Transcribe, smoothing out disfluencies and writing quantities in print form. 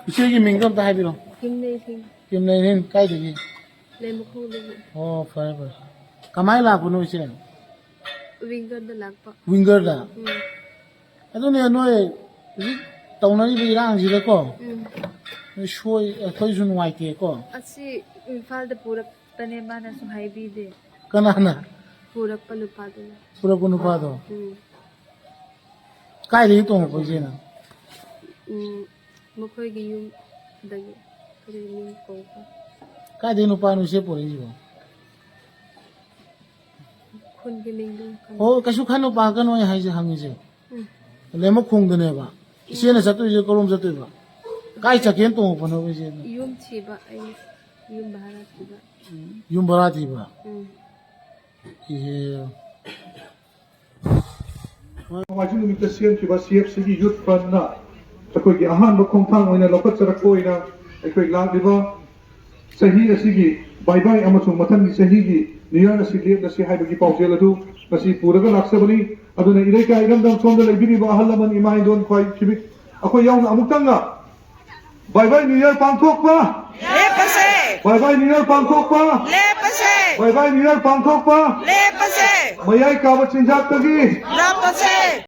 이쪽이 민감 다 해비로. 김내신 김내는 까이되기. 레모코르 파이버. 가마일라 보노 이제. 윙거드 락파 윙거다. 아도네 너의 tàu 비랑 지레고. 쇼이 거기서 와이게고. 아시 임팔데 purakpane mana so haibide 까나나. purakpa lupado purakunu 파도. 까이되기 또 먹고 이제는. makoygi yum dagi kare ning ko 까이되기 누파는 세 보내지고. khungi ning dum kasu khanu pa kan oi hai je hangi je. Lemo khung de ne ba. Siena satu je kolom satu ba. Kai chaken to pa no je. yum chiba ai yum bharat chiba Yum barati ba. Ye. Wajib numita siam kiba CFC youth fund na. Takoi ki ahan ba khongthang oina lokat charakoi na. Ekoi lag diba sahi asigi bye bye amasung mathang gi sahi gi niya na si lep na si hai bagi pausel adu na si puraga laksabani aduna irei ka iram dam somda leibiri ba ahalaman imai don khoi kibik akoi yauna amuktang na bye bye new year pangthok pa Lepase! bye bye new year pangthok pa Lepase! bye bye new year pangthok pa Lepase! mayai ka ba chinjak tagi Lapase!